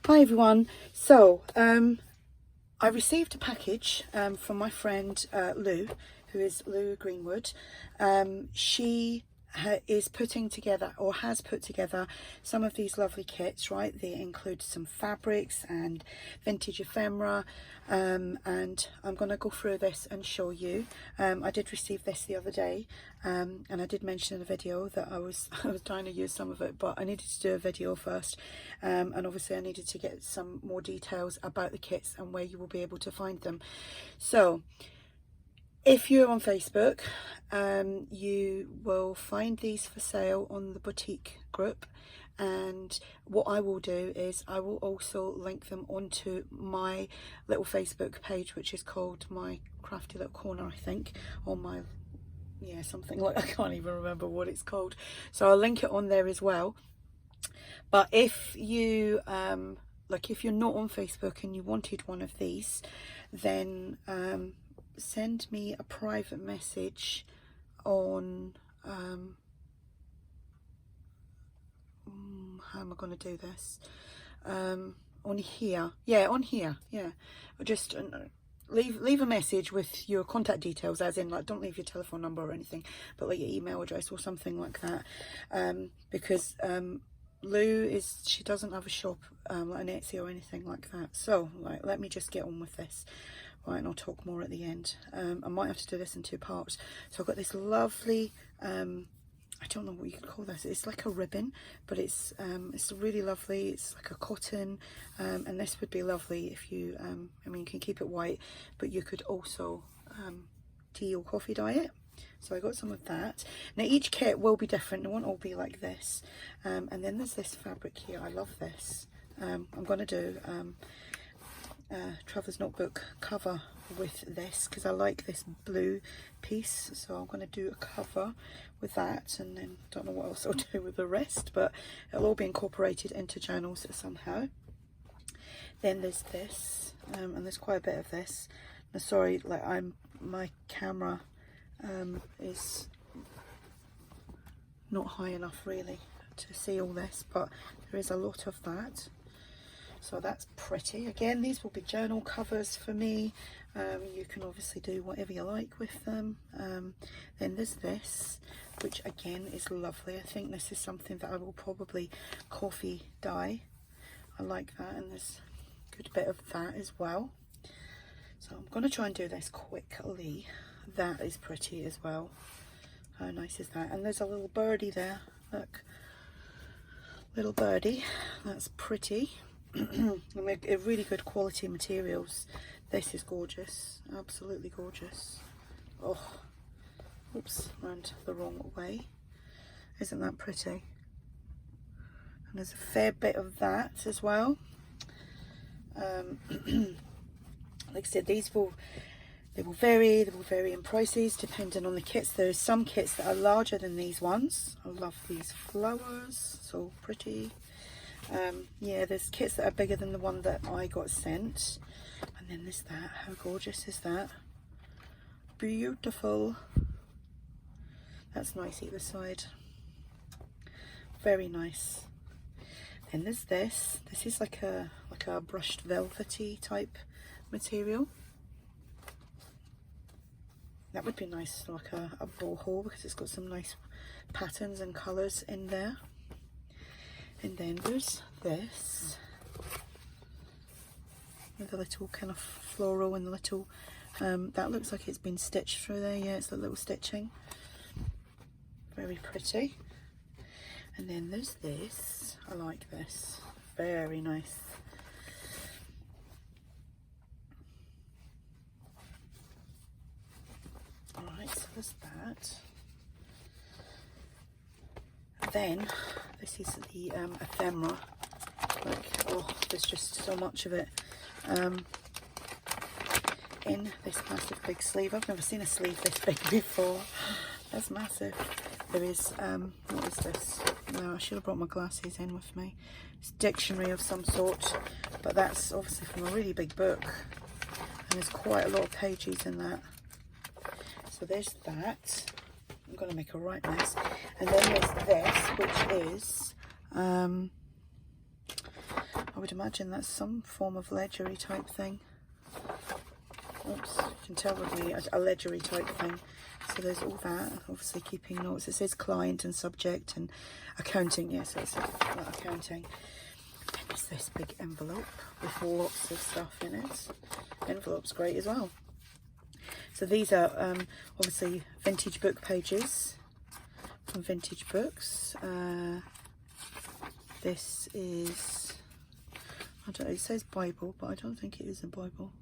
Hi everyone. So I received a package from my friend Lou, who is Lou Greenwood. She is putting together, or has put together, some of these lovely kits, right? They include some fabrics and vintage ephemera, and I'm going to go through this and show you. I did receive this the other day, and I did mention in the video that I was trying to use some of it, but I needed to do a video first, and obviously I needed to get some more details about the kits and where you will be able to find them. So if you're on Facebook, you will find these for sale on the boutique group, and what I will do is I will also link them onto my little Facebook page, which is called My Crafty Little Corner, I think, or my, yeah, something like, I can't even remember what it's called, so I'll link it on there as well. But if you like, if you're not on Facebook and you wanted one of these, then send me a private message on how am I going to do this, on here, yeah, on here, yeah, or just leave a message with your contact details, as in, like, don't leave your telephone number or anything, but like your email address or something like that, because Lou she doesn't have a shop like an Etsy or anything like that. So, like, let me just get on with this. Right, and I'll talk more at the end. I might have to do this in two parts. So I've got this lovely, I don't know what you could call this. It's like a ribbon, but it's really lovely. It's like a cotton, and this would be lovely if you, I mean, you can keep it white, but you could also tea or coffee dye it. So I got some of that. Now each kit will be different. It won't all be like this. And then there's this fabric here. I love this. I'm going to do Traveler's Notebook cover with this because I like this blue piece, so I'm going to do a cover with that, and then don't know what else I'll do with the rest, but it'll all be incorporated into journals somehow. Then there's this, and there's quite a bit of this. Now, sorry, like, my camera is not high enough really to see all this, but there is a lot of that. So that's pretty. Again, these will be journal covers for me. You can obviously do whatever you like with them. Then there's this, which again is lovely. I think this is something that I will probably coffee dye. I like that, and there's a good bit of that as well. So I'm going to try and do this quickly. That is pretty as well. How nice is that? And there's a little birdie there. Look, little birdie. That's pretty. A really good quality materials. This is gorgeous, absolutely gorgeous. Oh, oops, round the wrong way. Isn't that pretty? And there's a fair bit of that as well. Like I said, they will vary in prices depending on the kits. There's some kits that are larger than these ones. I love these flowers, so pretty. Yeah, there's kits that are bigger than the one that I got sent. And then there's that. How gorgeous is that? Beautiful. That's nice either side. Very nice. Then there's this. This is like a brushed velvety type material. That would be nice, like a ball haul, because it's got some nice patterns and colours in there. And then there's this with a little kind of floral and the little, that looks like it's been stitched through there. Yeah, it's a little stitching. Very pretty. And then there's this. I like this. Very nice. Alright, so there's that. Then this is the ephemera. Like, oh, there's just so much of it in this massive big sleeve. I've never seen a sleeve this big before. That's massive. There is what is this? No, I should have brought my glasses in with me. It's a dictionary of some sort, but that's obviously from a really big book, and there's quite a lot of pages in that. So there's that. I'm going to make a right mess. And then there's this, which is I would imagine that's some form of ledgery type thing. Oops, you can tell with me a ledgery type thing. So there's all that, obviously keeping notes. It says client and subject and accounting. Yes, it's about accounting. And there's this big envelope with lots of stuff in it. Envelope's great as well. So these are obviously vintage book pages from Vintage Books. This is, I don't know, it says Bible, but I don't think it is a Bible.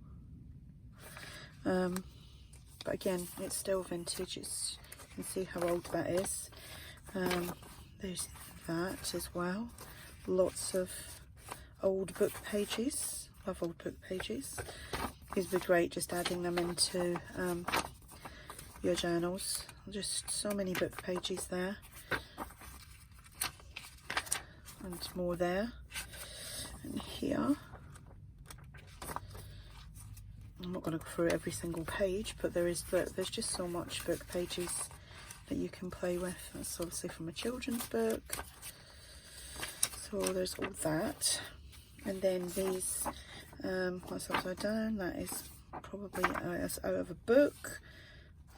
But again, it's still vintage. It's, you can see how old that is. There's that as well. Lots of old book pages. Love old book pages. These would be great just adding them into your journals. Just so many book pages there. And more there. And here. I'm not going to go through every single page, but there's just so much book pages that you can play with. That's obviously from a children's book. So there's all that. And then these, that's upside down. That is probably out of a book,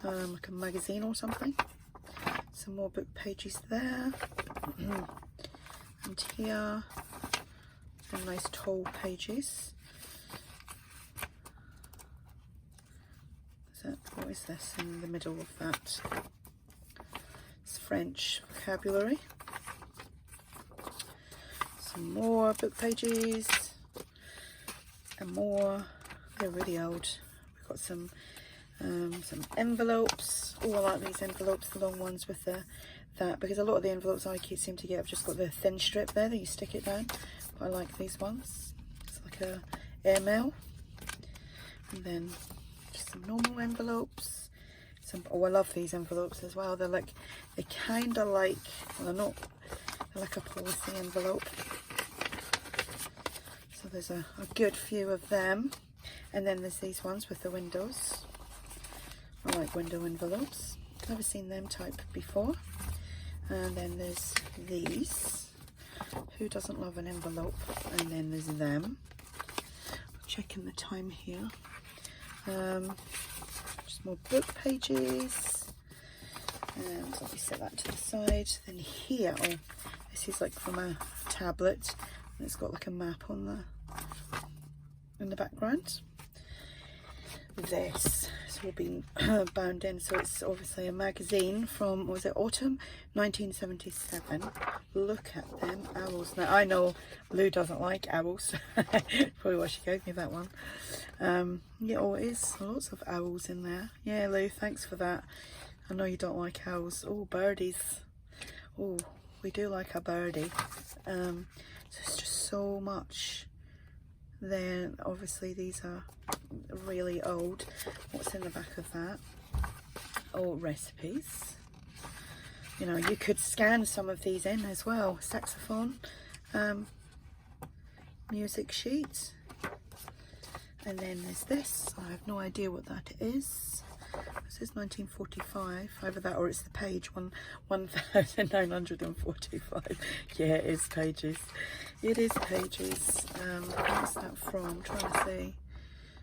like a magazine or something. Some more book pages there. And here, some nice tall pages. What is this in the middle of that? It's French vocabulary. Some more book pages and more. They're really old. We've got some envelopes. Oh, I like these envelopes, the long ones with that, because a lot of the envelopes I seem to get have just got the thin strip there that you stick it down. But I like these ones. It's like a airmail. And then some normal envelopes. Oh, I love these envelopes as well. They're kind of like, well, they're not, they're like a policy envelope. So there's a good few of them. And then there's these ones with the windows. I like window envelopes. Never seen them type before. And then there's these. Who doesn't love an envelope? And then there's them. Checking the time here. Just more book pages, and let me set that to the side. Then here, oh, this is like from a tablet, and it's got like a map on in the background. This all been bound in, so it's obviously a magazine from, was it autumn 1977. Look at them owls. Now I know Lou doesn't like owls. Probably why she gave me that one. Yeah, oh, it is lots of owls in there. Yeah, Lou, thanks for that. I know you don't like owls. Oh, birdies. Oh, we do like a birdie. So it's just so much. Then obviously these are really old. What's in the back of that? Oh, recipes. You know, you could scan some of these in as well. Saxophone, music sheet. And then there's this. I have no idea what that is. This is 1945. Either that or it's the page 1945. Yeah, it is pages. It is pages. What's that from? I'm trying to see.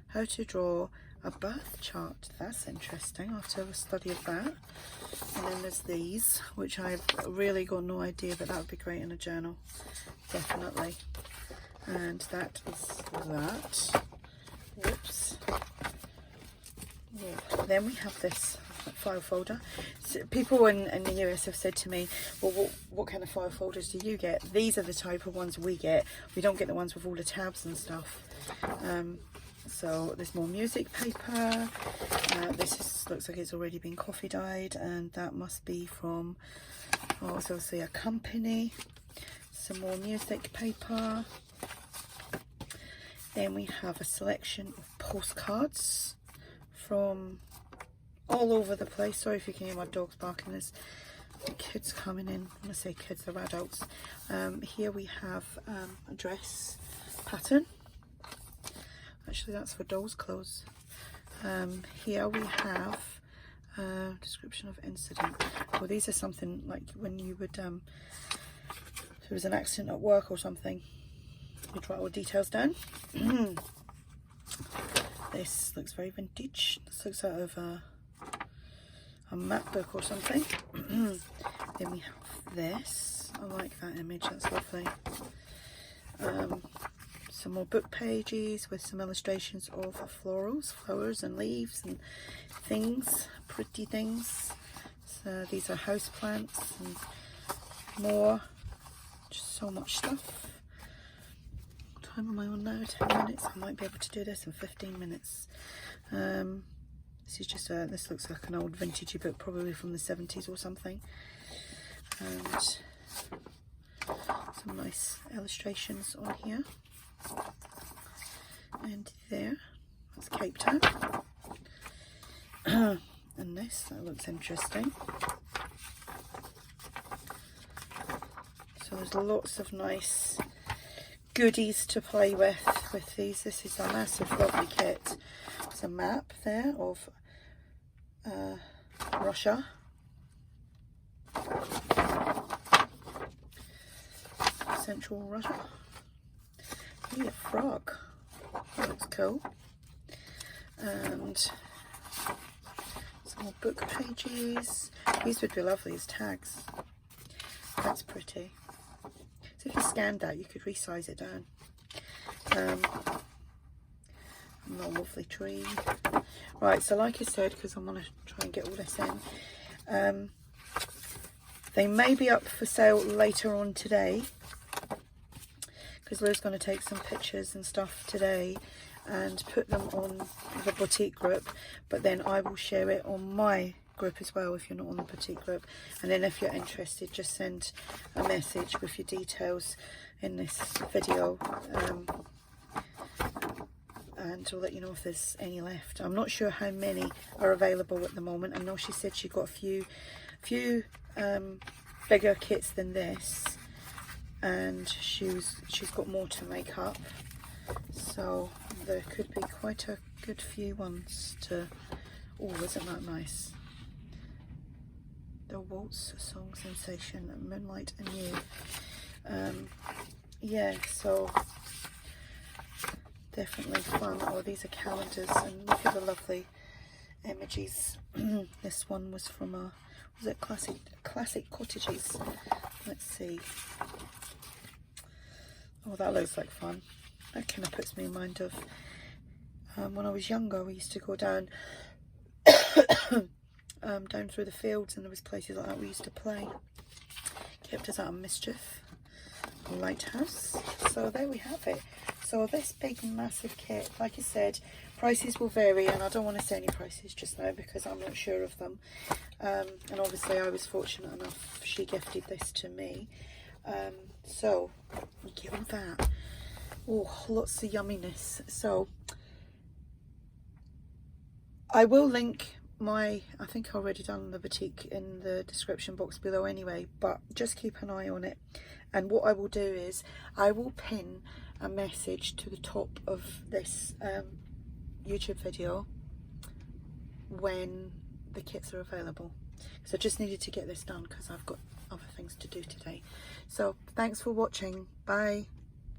How to draw a birth chart. That's interesting. I'll have to have a study of that. And then there's these, which I've really got no idea, but that would be great in a journal. Definitely. And that is that. Whoops. Yeah. Then we have this file folder. So people in the US have said to me, well, what kind of file folders do you get? These are the type of ones we get. We don't get the ones with all the tabs and stuff. So there's more music paper. This looks like it's already been coffee dyed, and that must be from, oh, it's obviously a company. Some more music paper. Then we have a selection of postcards from all over the place. Sorry if you can hear my dogs barking. There's kids coming in. When I say kids, they're adults. Here we have a dress pattern. Actually, that's for dolls' clothes. Here we have a description of incident. Well, these are something like when you would, if there was an accident at work or something, You'd write all the details down. This looks very vintage. This looks out of a map book or something. Then we have this. I like that image, that's lovely. Some more book pages with some illustrations of florals, flowers and leaves and things, pretty things. So these are house plants and more. Just so much stuff. What time am I on now? 10 minutes. I might be able to do this in 15 minutes. This is just this looks like an old vintagey book, probably from the 70s or something. And some nice illustrations on here. And there, that's Cape Town. And this, that looks interesting. So there's lots of nice goodies to play with these. This is a massive lovely kit. There's a map there of Russia. Central Russia. Ooh, a frog. That looks cool. And some more book pages. These would be lovely as tags. That's pretty. So if you scanned that, you could resize it down. A lovely tree. Right, so like I said, because I want to try and get all this in, they may be up for sale later on today, because Lou's going to take some pictures and stuff today and put them on the boutique group, but then I will share it on my group as well if you're not on the boutique group. And then if you're interested, just send a message with your details in this video, and I'll let you know if there's any left. I'm not sure how many are available at the moment. I know she said she got a few bigger kits than this, and she's got more to make up, so there could be quite a good few ones to... Oh, isn't that nice? The Waltz Song Sensation, Moonlight and You. Yeah, so definitely fun. Oh, these are calendars, and look at the lovely images. This one was from was it classic cottages? Let's see. Oh, that looks like fun. That kind of puts me in mind of when I was younger. We used to go down down through the fields, and there was places like that we used to play. Kept us out of mischief. Lighthouse. So there we have it. So this big massive kit, like I said, prices will vary, and I don't want to say any prices just now because I'm not sure of them. And obviously I was fortunate enough, she gifted this to me. So get on that. Oh, lots of yumminess. So I will link I think I've already done the boutique in the description box below anyway, but just keep an eye on it. And what I will do is I will pin a message to the top of this YouTube video when the kits are available. So I just needed to get this done because I've got other things to do today. So thanks for watching. Bye.